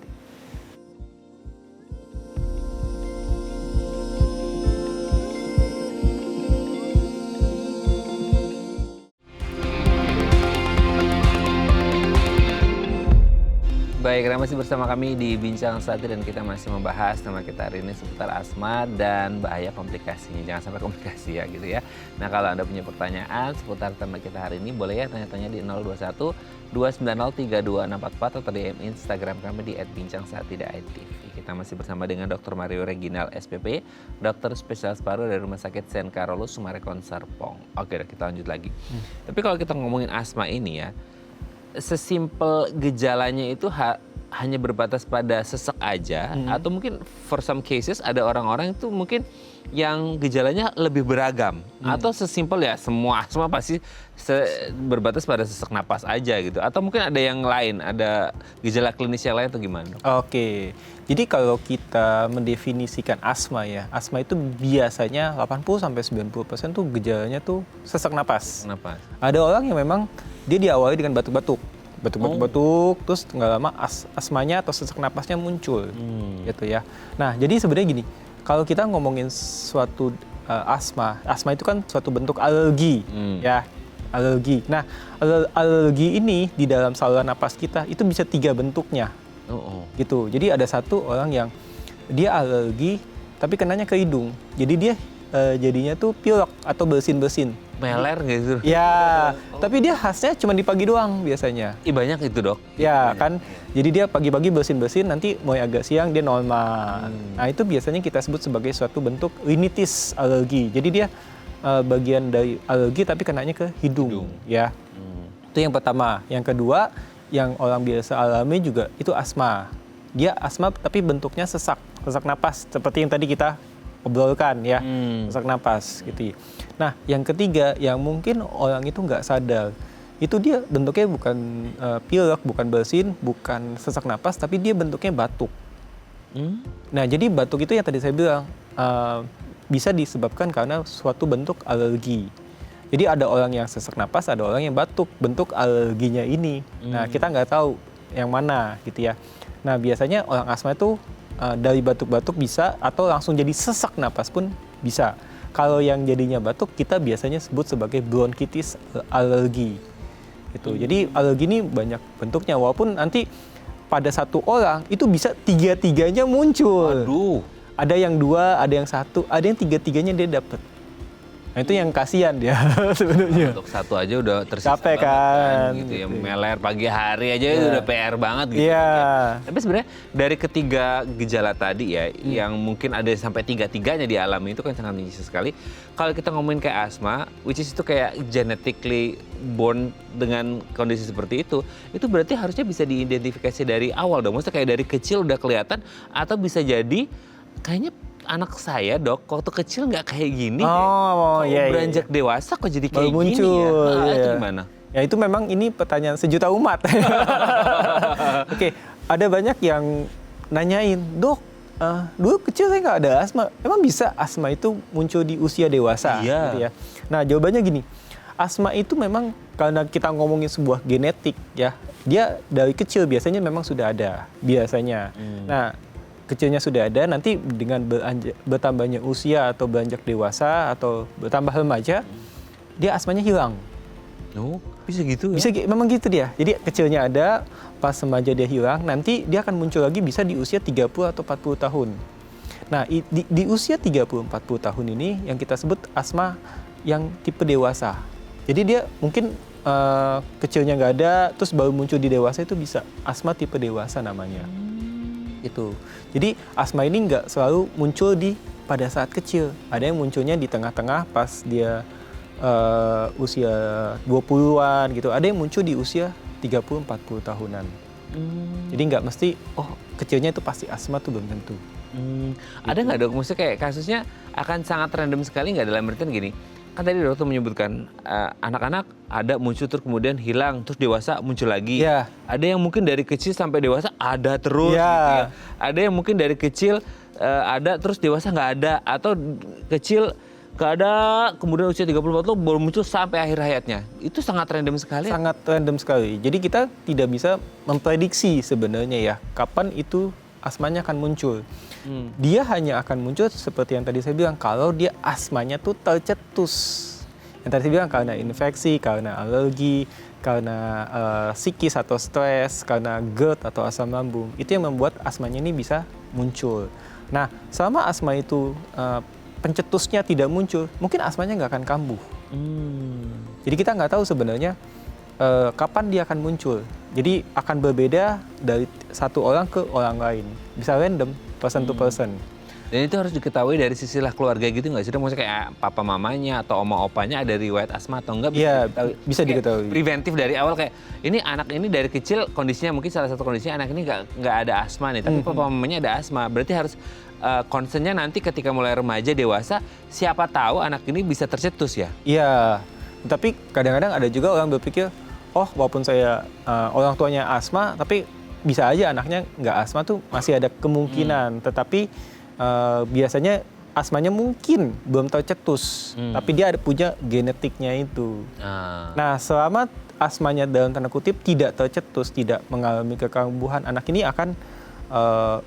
Baik, Anda masih bersama kami di Bincang Saat dan kita masih membahas tema kita hari ini seputar asma dan bahaya komplikasinya. Jangan sampai komplikasi ya gitu ya. Nah kalau Anda punya pertanyaan seputar tema kita hari ini boleh ya tanya-tanya di 021 290 32644 atau di Instagram kami di @bincangsaat.id. Kita masih bersama dengan Dr. Mario Reginal SPP, dokter spesialis paru dari Rumah Sakit Sen Carolus Summarecon Serpong. Oke, kita lanjut lagi. Tapi kalau kita ngomongin asma ini ya, sesimpel gejalanya itu hanya berbatas pada sesek aja atau mungkin for some cases ada orang-orang itu mungkin yang gejalanya lebih beragam atau sesimpel ya semua pasti berbatas pada sesek napas aja gitu atau mungkin ada yang lain, ada gejala klinis yang lain atau gimana? Oke, jadi kalau kita mendefinisikan asma ya, asma itu biasanya 80-90% tuh gejalanya tuh sesak napas. Ada orang yang memang dia diawali dengan batuk-batuk, terus nggak lama asmanya atau sesak napasnya muncul, gitu ya. Nah, jadi sebenarnya gini, kalau kita ngomongin suatu asma itu kan suatu bentuk alergi, ya, alergi. Nah, alergi ini di dalam saluran napas kita itu bisa 3 bentuknya, gitu. Jadi ada satu orang yang dia alergi, tapi kenanya ke hidung, jadi dia jadinya tuh pilek atau bersin-bersin. Meler gitu. Ya, tapi dia khasnya cuma di pagi doang biasanya. Banyak itu Dok. Ya kan, jadi dia pagi-pagi bersin-bersin, nanti mulai agak siang dia normal. Nah itu biasanya kita sebut sebagai suatu bentuk rinitis alergi. Jadi dia bagian dari alergi tapi kenanya ke hidung. Ya. Itu yang pertama. Yang kedua, yang orang biasa alami juga itu asma. Dia asma tapi bentuknya sesak napas seperti yang tadi kita obrolkan ya, sesak napas gitu. Nah, yang ketiga yang mungkin orang itu nggak sadar, itu dia bentuknya bukan pilek, bukan bersin, bukan sesak napas, tapi dia bentuknya batuk. Nah, jadi batuk itu yang tadi saya bilang bisa disebabkan karena suatu bentuk alergi. Jadi ada orang yang sesak napas, ada orang yang batuk, bentuk alerginya ini. Nah, kita nggak tahu yang mana gitu ya. Nah, biasanya orang asma itu dari batuk-batuk bisa atau langsung jadi sesak napas pun bisa. Kalau yang jadinya batuk kita biasanya sebut sebagai bronkitis alergi. Gitu. Jadi alergi ini banyak bentuknya walaupun nanti pada satu orang itu bisa 3-3-nya muncul. Waduh. Ada yang 2, ada yang 1, ada yang 3-tiganya dia dapat. Nah itu yang kasihan dia sebenarnya. Untuk satu aja udah tersisa Capek banget kan, gitu ya. gitu. Meler pagi hari aja itu udah PR banget gitu. Iya. Tapi sebenarnya dari ketiga gejala tadi ya, yang mungkin ada sampai 3-tiganya dialami itu kan sangat tinggi sekali. Kalau kita ngomongin kayak asma, which is itu kayak genetically born dengan kondisi seperti itu berarti harusnya bisa diidentifikasi dari awal dong. Maksudnya kayak dari kecil udah kelihatan, atau bisa jadi kayaknya anak saya dok waktu kecil nggak kayak gini, kok iya, beranjak dewasa kok jadi kayak baru muncul, gini ya. Nah, itu iya. gimana? Ya itu memang ini pertanyaan sejuta umat. Oke, ada banyak yang nanyain, dok, dulu kecil saya nggak ada asma. Emang bisa asma itu muncul di usia dewasa? Iya. Gitu ya. Nah jawabannya gini, asma itu memang karena kita ngomongin sebuah genetik ya, dia dari kecil biasanya memang sudah ada biasanya. Nah kecilnya sudah ada, nanti dengan bertambahnya usia atau beranjak dewasa atau bertambah remaja, dia asmanya hilang. Oh, bisa gitu ya? Bisa, memang gitu dia. Jadi kecilnya ada, pas remaja dia hilang, nanti dia akan muncul lagi bisa di usia 30 atau 40 tahun. Nah, di usia 30-40 tahun ini yang kita sebut asma yang tipe dewasa. Jadi dia mungkin kecilnya nggak ada, terus baru muncul di dewasa, itu bisa asma tipe dewasa namanya. Itu. Jadi asma ini nggak selalu muncul pada saat kecil. Ada yang munculnya di tengah-tengah pas dia usia 20-an gitu. Ada yang muncul di usia 30-40 tahunan. Jadi nggak mesti, kecilnya itu pasti asma tuh belum tentu. Ada nggak dok? Maksudnya kayak kasusnya akan sangat random sekali nggak, dalam artian gini? Kan tadi dokter menyebutkan anak-anak ada muncul terus kemudian hilang, terus dewasa muncul lagi. Yeah. Ada yang mungkin dari kecil sampai dewasa ada terus. Yeah. Gitu ya. Ada yang mungkin dari kecil ada terus dewasa nggak ada, atau kecil nggak ada kemudian usia 30 tahun baru muncul sampai akhir hayatnya. Itu sangat random sekali. Sangat random sekali. Jadi kita tidak bisa memprediksi sebenarnya ya kapan itu asmanya akan muncul. Dia hanya akan muncul seperti yang tadi saya bilang, kalau dia asmanya tuh tercetus. Yang tadi saya bilang karena infeksi, karena alergi, karena psikis atau stres, karena GERD atau asam lambung. Itu yang membuat asmanya ini bisa muncul. Nah, selama asma itu pencetusnya tidak muncul, mungkin asmanya nggak akan kambuh. Jadi kita nggak tahu sebenarnya kapan dia akan muncul. Jadi akan berbeda dari satu orang ke orang lain. Bisa random, person to person. Dan itu harus diketahui dari sisilah keluarga gitu nggak sih? Maksudnya kayak papa mamanya atau oma opanya ada riwayat asma atau enggak? Iya, bisa Kayak diketahui. Preventif dari awal, kayak ini anak ini dari kecil kondisinya, mungkin salah satu kondisinya anak ini nggak ada asma nih, tapi papa mamanya ada asma. Berarti harus concernnya nanti ketika mulai remaja dewasa, siapa tahu anak ini bisa tercetus ya? Iya, tapi kadang-kadang ada juga orang berpikir, walaupun saya orang tuanya asma, tapi bisa aja anaknya nggak asma tuh masih ada kemungkinan. Tetapi biasanya asmanya mungkin belum tercetus, tapi dia punya genetiknya itu. Nah, selama asmanya dalam tanda kutip tidak tercetus, tidak mengalami kekambuhan, anak ini akan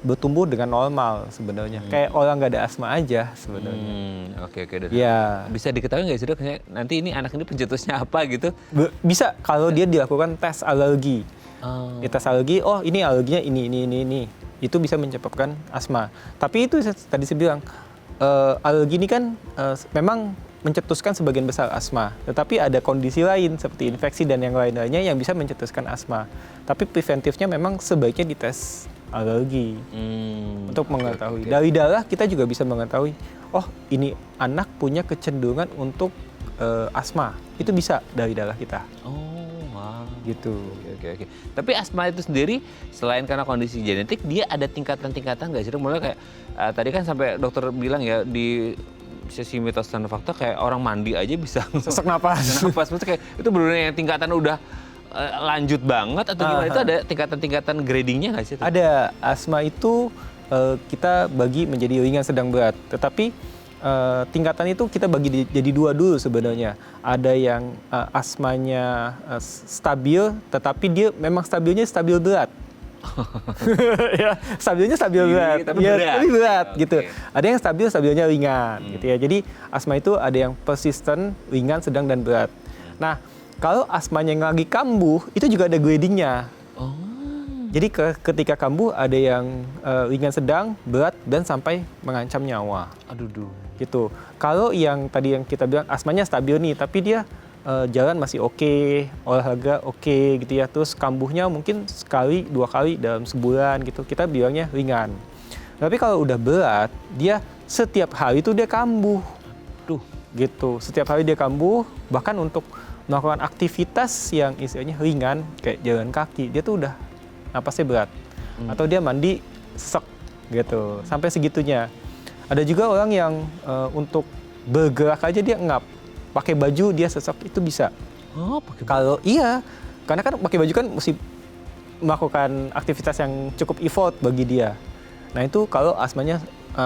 bertumbuh dengan normal sebenarnya. Kayak orang nggak ada asma aja sebenarnya. Oke. Ya. Bisa diketahui nggak sih dok, nanti ini anak ini pencetusnya apa gitu? Bisa kalau dia dilakukan tes alergi. Di tes alergi, ini alerginya ini. Itu bisa menyebabkan asma. Tapi itu tadi saya bilang, alergi ini kan memang mencetuskan sebagian besar asma. Tetapi ada kondisi lain seperti infeksi dan yang lain-lainnya yang bisa mencetuskan asma. Tapi preventifnya memang sebaiknya dites alergi untuk mengetahui. Dari darah kita juga bisa mengetahui, ini anak punya kecenderungan untuk asma. Itu bisa dari darah kita. Gitu. Oke. Tapi asma itu sendiri selain karena kondisi genetik, dia ada tingkatan-tingkatan nggak sih? Mulai kayak tadi kan sampai dokter bilang ya di sesi mitos dan fakta, kayak orang mandi aja bisa sesak napas. Maksudnya kayak itu benar-benar yang tingkatan udah lanjut banget atau gimana? Itu ada tingkatan-tingkatan gradingnya nggak sih? Ada. Asma itu kita bagi menjadi ringan, sedang, berat. Tetapi tingkatan itu kita bagi jadi dua dulu sebenarnya. Ada yang asmanya stabil, tetapi dia memang stabilnya stabil berat. Ya, stabilnya stabil berat, tapi berat gitu. Okay. Ada yang stabilnya ringan gitu ya. Jadi asma itu ada yang persisten, ringan, sedang, dan berat. Nah, kalau asmanya yang lagi kambuh, itu juga ada gradingnya. Jadi ketika kambuh ada yang ringan, sedang, berat, dan sampai mengancam nyawa. Aduh. Gitu. Kalau yang tadi yang kita bilang asmanya stabil nih, tapi dia jalan masih oke, olahraga oke gitu ya. Terus kambuhnya mungkin sekali, 2 kali dalam sebulan gitu. Kita bilangnya ringan. Tapi kalau udah berat, dia setiap hari itu dia kambuh. Duh. Gitu. Setiap hari dia kambuh, bahkan untuk melakukan aktivitas yang istilahnya ringan kayak jalan kaki, dia tuh udah napasnya berat. Atau dia mandi sesek gitu. Sampai segitunya. Ada juga orang yang untuk bergerak aja dia ngap. Pakai baju dia sesek, itu bisa. Oh, pakai Kalau iya, karena kan pakai baju kan mesti melakukan aktivitas yang cukup effort bagi dia. Nah, itu kalau asmanya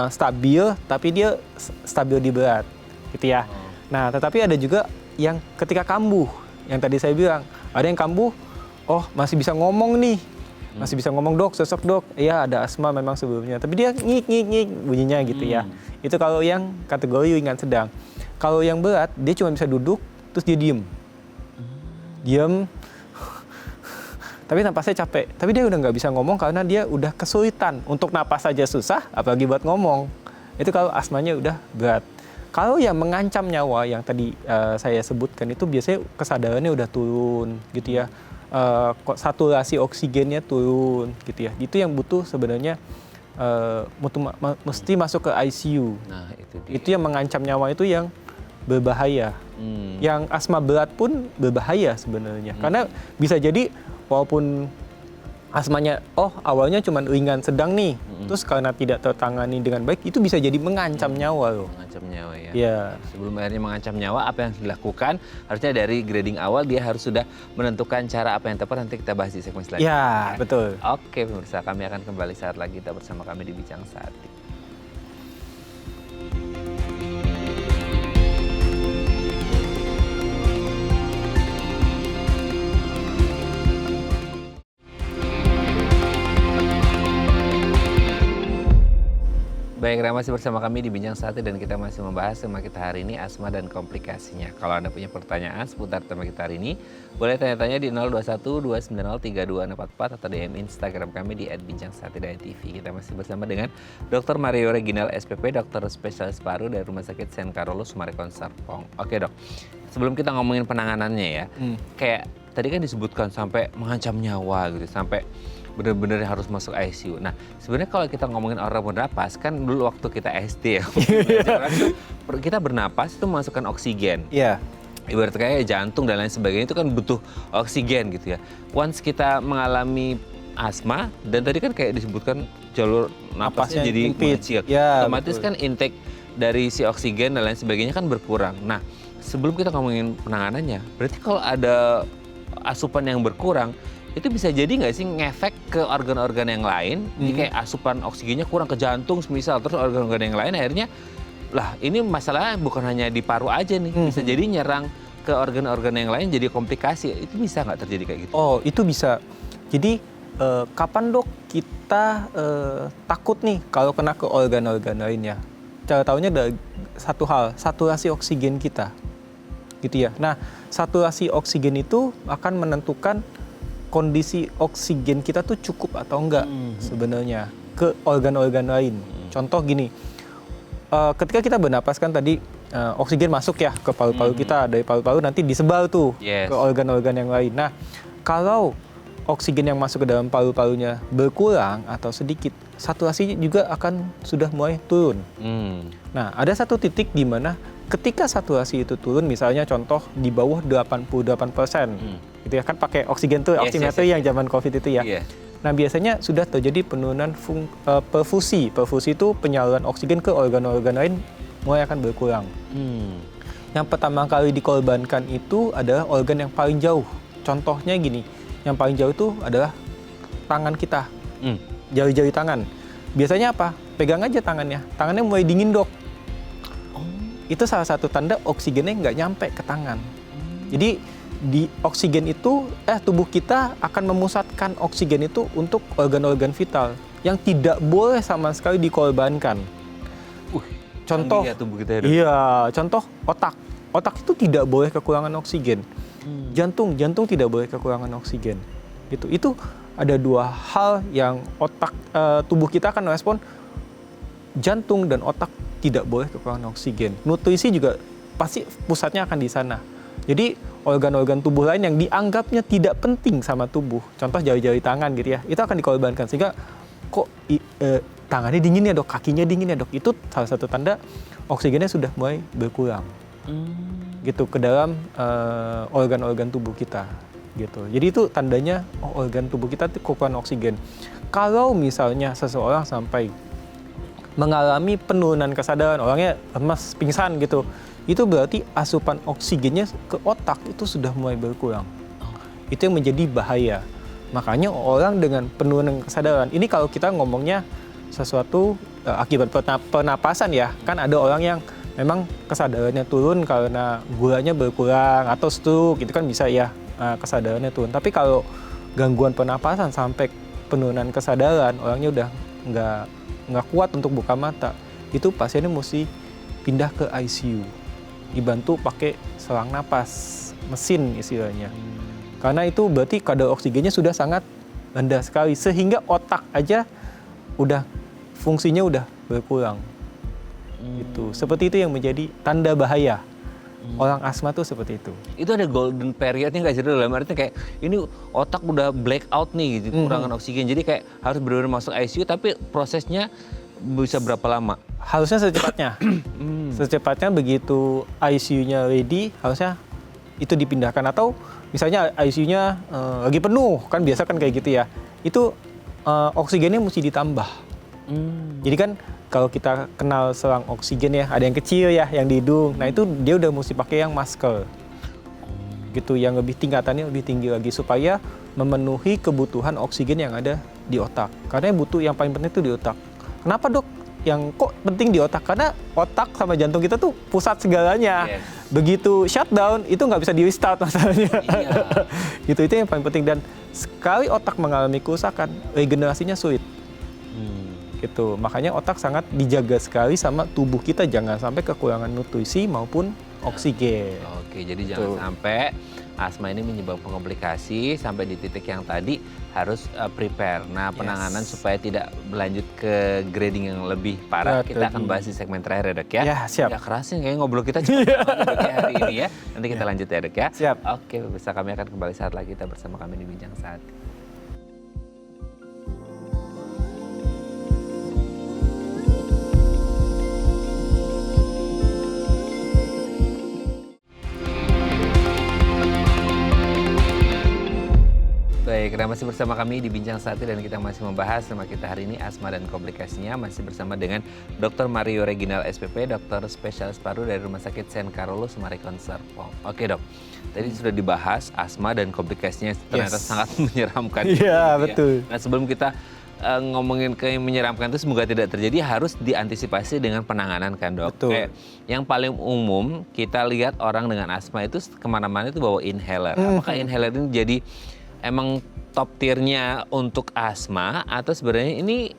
stabil tapi dia stabil di berat gitu ya. Nah, tetapi ada juga yang ketika kambuh, yang tadi saya bilang, ada yang kambuh, oh masih bisa ngomong nih, masih bisa ngomong dok, sesek dok, iya ada asma memang sebelumnya, tapi dia ngik bunyinya gitu ya. Itu kalau yang kategori ringan sedang. Kalau yang berat, dia cuma bisa duduk, terus dia diem, tapi napasnya capek. Tapi dia udah nggak bisa ngomong karena dia udah kesulitan. Untuk napas saja susah, apalagi buat ngomong. Itu kalau asmanya udah berat. Kalau yang mengancam nyawa yang tadi saya sebutkan itu biasanya kesadarannya udah turun gitu ya. Saturasi oksigennya turun gitu ya. Itu yang butuh sebenarnya mesti masuk ke ICU. Nah, itu dia. Itu yang mengancam nyawa itu yang berbahaya. Yang asma berat pun berbahaya sebenarnya. Karena bisa jadi walaupun asmanya awalnya cuma ringan sedang nih, terus karena tidak tertangani dengan baik itu bisa jadi mengancam nyawa loh. Mengancam nyawa ya. Iya. Sebelum akhirnya mengancam nyawa, apa yang harus dilakukan? Harusnya dari grading awal dia harus sudah menentukan cara apa yang tepat. Nanti kita bahas di segmen selanjutnya. Ya, betul. Oke pemirsa, kami akan kembali saat lagi. Kita bersama kami di Bincang Sati. Baik, masih bersama kami di Bincang Sati dan kita masih membahas tema kita hari ini asma dan komplikasinya. Kalau Anda punya pertanyaan seputar tema kita hari ini, boleh tanya-tanya di 021-290-3244 atau DM Instagram kami di @bincang_sati_tv. Kita masih bersama dengan Dr. Mario Reginal SPP, dokter spesialis paru dari Rumah Sakit San Carlos Summarecon Serpong. Oke dok, sebelum kita ngomongin penanganannya ya, kayak tadi kan disebutkan sampai mengancam nyawa gitu, sampai benar-benar harus masuk ICU. Nah, sebenarnya kalau kita ngomongin orang bernapas, kan dulu waktu kita SD ya, kita bernapas itu memasukkan oksigen. Iya. Ibarat kayak jantung dan lain sebagainya itu kan butuh oksigen gitu ya. Once kita mengalami asma, dan tadi kan kayak disebutkan jalur napasnya jadi mengecil. Ya, otomatis betul. kan intake dari si oksigen dan lain sebagainya kan berkurang. Nah, sebelum kita ngomongin penanganannya, berarti kalau ada asupan yang berkurang, itu bisa jadi nggak sih ngefek ke organ-organ yang lain? Jadi kayak asupan oksigennya kurang ke jantung misal, terus organ-organ yang lain akhirnya, lah ini masalahnya bukan hanya di paru aja nih, bisa jadi nyerang ke organ-organ yang lain jadi komplikasi. Itu bisa nggak terjadi kayak gitu? Oh, itu bisa. Jadi kapan dok kita takut nih kalau kena ke organ-organ lainnya? Cara tahunya ada satu hal, saturasi oksigen kita. Gitu ya. Nah, saturasi oksigen itu akan menentukan kondisi oksigen kita tuh cukup atau enggak sebenarnya ke organ-organ lain. Contoh gini, ketika kita bernapas kan tadi oksigen masuk ya ke paru-paru kita, dari paru-paru nanti disebar tuh ke organ-organ yang lain. Nah, kalau oksigen yang masuk ke dalam paru-parunya berkurang atau sedikit, saturasi juga akan sudah mulai turun. Nah, ada satu titik di mana ketika saturasi itu turun, misalnya contoh di bawah 88%, gitu ya kan pakai oksigen tuh, oximeter yang zaman COVID itu ya. Nah, biasanya sudah terjadi penurunan perfusi. Perfusi itu penyaluran oksigen ke organ-organ lain mulai akan berkurang. Yang pertama kali dikorbankan itu adalah organ yang paling jauh. Contohnya gini, yang paling jauh itu adalah tangan kita, jari-jari tangan. Biasanya apa? Pegang aja tangannya mulai dingin dok. Itu salah satu tanda oksigennya nggak nyampe ke tangan. Jadi di oksigen itu, tubuh kita akan memusatkan oksigen itu untuk organ-organ vital yang tidak boleh sama sekali dikorbankan. Contoh, ya tubuh kita contoh otak. Otak itu tidak boleh kekurangan oksigen. Jantung tidak boleh kekurangan oksigen. Itu ada dua hal yang tubuh kita akan merespon. Jantung dan otak tidak boleh kekurangan oksigen. Nutrisi juga pasti pusatnya akan di sana. Jadi organ-organ tubuh lain yang dianggapnya tidak penting sama tubuh, contoh jari-jari tangan gitu ya, itu akan dikorbankan. Sehingga kok tangannya dingin ya dok, kakinya dingin ya dok, itu salah satu tanda oksigennya sudah mulai berkurang gitu ke dalam organ-organ tubuh kita gitu. Jadi itu tandanya organ tubuh kita kekurangan oksigen. Kalau misalnya seseorang sampai mengalami penurunan kesadaran, orangnya lemas, pingsan gitu, itu berarti asupan oksigennya ke otak itu sudah mulai berkurang. Itu yang menjadi bahaya. Makanya orang dengan penurunan kesadaran, ini kalau kita ngomongnya sesuatu akibat pernapasan ya, kan ada orang yang memang kesadarannya turun karena gulanya berkurang atau stroke, itu kan bisa ya kesadarannya turun. Tapi kalau gangguan pernapasan sampai penurunan kesadaran, orangnya udah nggak kuat untuk buka mata, itu pasiennya mesti pindah ke ICU, dibantu pakai selang napas, mesin istilahnya. Karena itu berarti kadar oksigennya sudah sangat rendah sekali, sehingga otak aja udah fungsinya udah berkurang. Gitu. Seperti itu yang menjadi tanda bahaya. Orang asma tuh seperti itu. Itu ada golden periodnya nggak sih? Dalam artinya kayak ini otak udah black out nih, gitu, kekurangan oksigen. Jadi kayak harus benar-benar masuk ICU, tapi prosesnya bisa berapa lama? Harusnya secepatnya. Secepatnya begitu ICU-nya ready, harusnya itu dipindahkan. Atau misalnya ICU-nya lagi penuh, kan biasa kan kayak gitu ya. Itu oksigennya mesti ditambah. Jadi kan kalau kita kenal selang oksigen ya, ada yang kecil ya, yang di hidung. Nah itu dia udah mesti pakai yang masker. Gitu, yang lebih tingkatannya lebih tinggi lagi supaya memenuhi kebutuhan oksigen yang ada di otak. Karena yang butuh yang paling penting itu di otak. Kenapa dok? Yang kok penting di otak? Karena otak sama jantung kita tuh pusat segalanya. Yes. Begitu shutdown itu nggak bisa di restart masalahnya. Iya. Gitu, itu yang paling penting. Dan sekali otak mengalami kerusakan, regenerasinya sulit. Gitu. Makanya otak sangat dijaga sekali sama tubuh kita, jangan sampai kekurangan nutrisi maupun oksigen. Oke, jadi jangan sampai asma ini menyebabkan komplikasi sampai di titik yang tadi harus prepare. Nah, penanganan supaya tidak berlanjut ke grading yang lebih parah, kita akan bahas di segmen terakhir ya dok ya. Ya, siap. Ya kerasin kayaknya ngobrol kita cepat banget dok ya hari ini ya. Nanti kita lanjut ya dok ya. Siap. Oke, pemirsa, kami akan kembali saat lagi, kita bersama kami di Bincang Saat. Baik, kita masih bersama kami di Bincang Sati dan kita masih membahas sama kita hari ini asma dan komplikasinya, masih bersama dengan Dr. Mario Reginald SPP, dokter spesialis paru dari Rumah Sakit San Carlos Maricon Serpong. Oke dok, tadi sudah dibahas asma dan komplikasinya ternyata sangat menyeramkan. Iya, betul. Nah sebelum kita ngomongin ke yang menyeramkan itu semoga tidak terjadi, harus diantisipasi dengan penanganan kan dok. Betul. Kayak yang paling umum kita lihat orang dengan asma itu kemana-mana itu bawa inhaler. Apakah inhaler ini jadi emang top tiernya untuk asma atau sebenarnya ini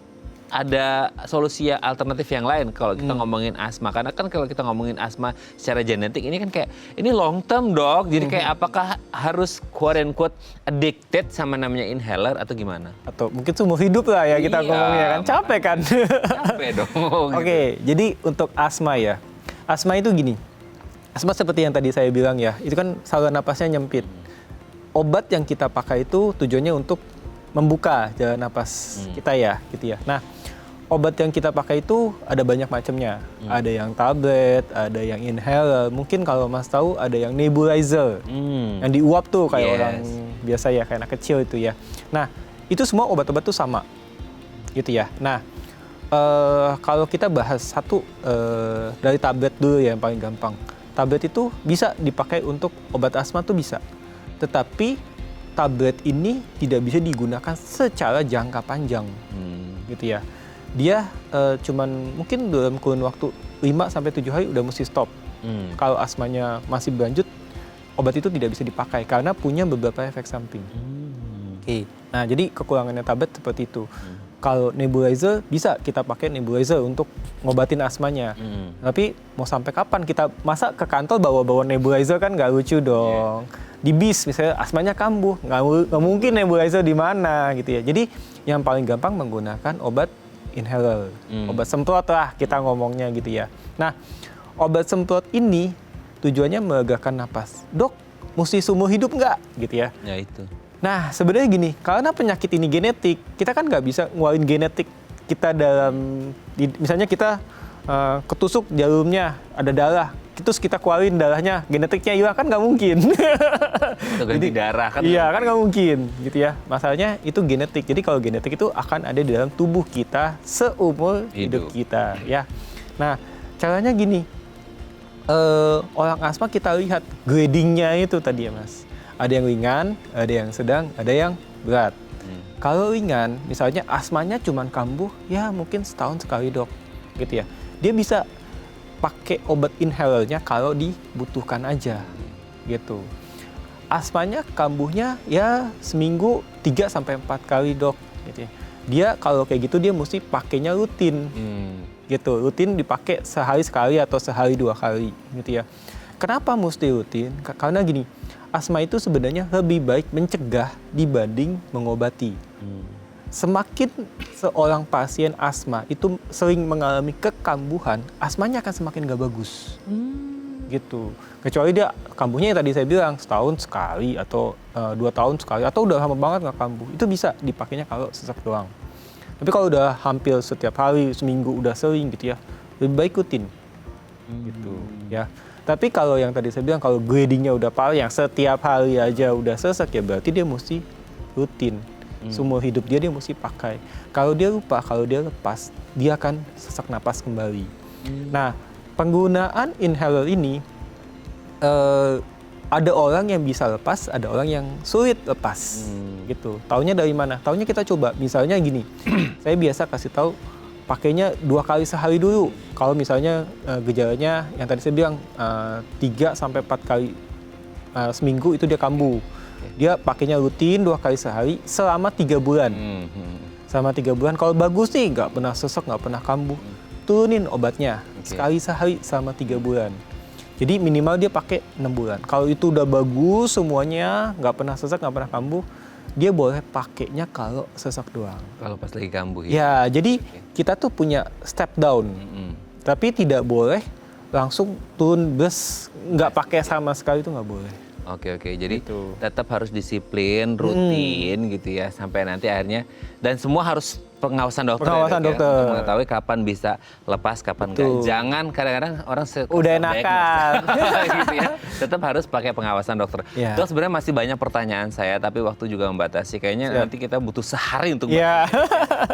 ada solusi alternatif yang lain kalau kita ngomongin asma? Karena kan kalau kita ngomongin asma secara genetik ini kan kayak ini long term dok. Jadi kayak apakah harus quote and quote addicted sama namanya inhaler atau gimana? Atau mungkin seumur hidup lah ya kita ngomongnya kan. Capek kan? Capek dong. Oke, jadi untuk asma ya. Asma itu gini. Asma seperti yang tadi saya bilang ya, itu kan saluran napasnya nyempit. Obat yang kita pakai itu tujuannya untuk membuka jalan napas kita ya, gitu ya. Nah, obat yang kita pakai itu ada banyak macamnya. Ada yang tablet, ada yang inhaler. Mungkin kalau Mas tahu ada yang nebulizer, yang diuap tuh kayak orang biasa ya, kayak anak kecil itu ya. Nah, itu semua obat-obat tuh sama, gitu ya. Nah, kalau kita bahas satu dari tablet dulu ya yang paling gampang. Tablet itu bisa dipakai untuk obat asma tuh bisa. Tetapi tablet ini tidak bisa digunakan secara jangka panjang, gitu ya. Dia cuman mungkin dalam kurun waktu 5-7 hari udah mesti stop. Kalau asmanya masih berlanjut, obat itu tidak bisa dipakai karena punya beberapa efek samping. Oke. Nah, jadi kekurangannya tablet seperti itu. Kalau nebulizer bisa kita pakai nebulizer untuk ngobatin asmanya. Tapi mau sampai kapan kita masa ke kantor bawa-bawa nebulizer kan nggak lucu dong. di bis misalnya asmanya kambuh, nggak mungkin nebulizer di mana gitu ya. Jadi yang paling gampang menggunakan obat inhaler, obat semprot lah kita ngomongnya gitu ya. Nah, obat semprot ini tujuannya melegakan napas. Dok, mesti seumur hidup nggak gitu ya? Ya itu. Nah, sebenarnya gini, karena penyakit ini genetik, kita kan nggak bisa ngeluarin genetik kita misalnya kita ketusuk jarumnya, ada darah, terus kita keluarin darahnya, genetiknya hilang kan nggak mungkin. Atau ganti darah kan. Iya kan nggak mungkin gitu ya. Masalahnya itu genetik. Jadi kalau genetik itu akan ada di dalam tubuh kita seumur hidup kita ya. Nah, caranya gini, orang asma kita lihat gradingnya itu tadi ya Mas. Ada yang ringan, ada yang sedang, ada yang berat. Kalau ringan, misalnya asmanya cuma kambuh, ya mungkin setahun sekali dok, gitu ya. Dia bisa pakai obat inhalernya kalau dibutuhkan aja, gitu. Asmanya kambuhnya ya seminggu 3-4 kali dok, gitu ya. Dia kalau kayak gitu dia mesti pakainya rutin, gitu. Rutin dipakai sehari sekali atau sehari 2 kali, gitu ya. Kenapa mesti rutin? Karena gini, asma itu sebenarnya lebih baik mencegah dibanding mengobati. Semakin seorang pasien asma itu sering mengalami kekambuhan, asmanya akan semakin gak bagus. Gitu. Kecuali dia kambuhnya yang tadi saya bilang setahun sekali atau 2 tahun sekali atau udah lama banget gak kambuh. Itu bisa dipakainya kalau sesak doang. Tapi kalau udah hampir setiap hari, seminggu udah sering gitu ya, lebih baik rutin. Gitu ya. Tapi kalau yang tadi saya bilang, kalau gradingnya udah parah, yang setiap hari aja udah sesak, ya berarti dia mesti rutin. Seumur hidup dia mesti pakai. Kalau dia lupa, kalau dia lepas, dia akan sesak napas kembali. Nah, penggunaan inhaler ini, ada orang yang bisa lepas, ada orang yang sulit lepas. Gitu. Taunya dari mana? Taunya kita coba. Misalnya gini, saya biasa kasih tahu, pakainya 2 kali sehari dulu. Kalau misalnya gejalanya yang tadi saya bilang 3-4 kali seminggu itu dia kambuh. Dia pakainya rutin 2 kali sehari selama 3 bulan. Selama 3 bulan. Kalau bagus nih, nggak pernah sesek, nggak pernah kambuh, turunin obatnya sekali sehari selama 3 bulan. Jadi minimal dia pakai 6 bulan. Kalau itu udah bagus semuanya, nggak pernah sesek, nggak pernah kambuh, dia boleh pakainya kalau sesak doang. Kalau pas lagi kambuh ya. Ya, jadi kita tuh punya step down. Tapi tidak boleh langsung turun bus, nggak pakai sama sekali, itu nggak boleh. Oke, jadi tetap harus disiplin, rutin gitu ya, sampai nanti akhirnya, dan semua harus pengawasan dokter. Pengawasan dokter. Untuk mengetahui kapan bisa lepas, kapan enggak. Jangan kadang-kadang orang udah enakan. gitu ya. Tetap harus pakai pengawasan dokter. Ya. Terus sebenarnya masih banyak pertanyaan saya, tapi waktu juga membatasi. Kayaknya nanti kita butuh sehari untuk ya.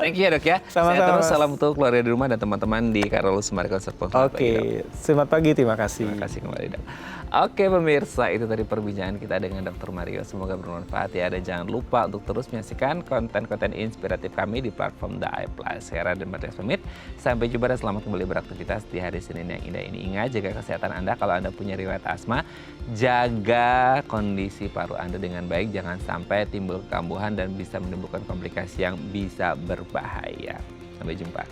Thank you ya dok ya. Sama-sama. Saya terus salam untuk keluarga di rumah dan teman-teman di Carolus Medical Center. Oke, selamat pagi, terima kasih. Terima kasih kembali dok. Oke pemirsa, itu tadi perbincangan kita dengan Dr. Mario. Semoga bermanfaat ya. Dan jangan lupa untuk terus menyaksikan konten-konten inspiratif kami di platform The Eye Plus. Saya Raden Matias pamit. Sampai jumpa dan selamat kembali beraktivitas di hari Senin yang indah ini. Ingat, jaga kesehatan Anda. Kalau Anda punya riwayat asma, jaga kondisi paru Anda dengan baik. Jangan sampai timbul kekambuhan dan bisa menimbulkan komplikasi yang bisa berbahaya. Sampai jumpa.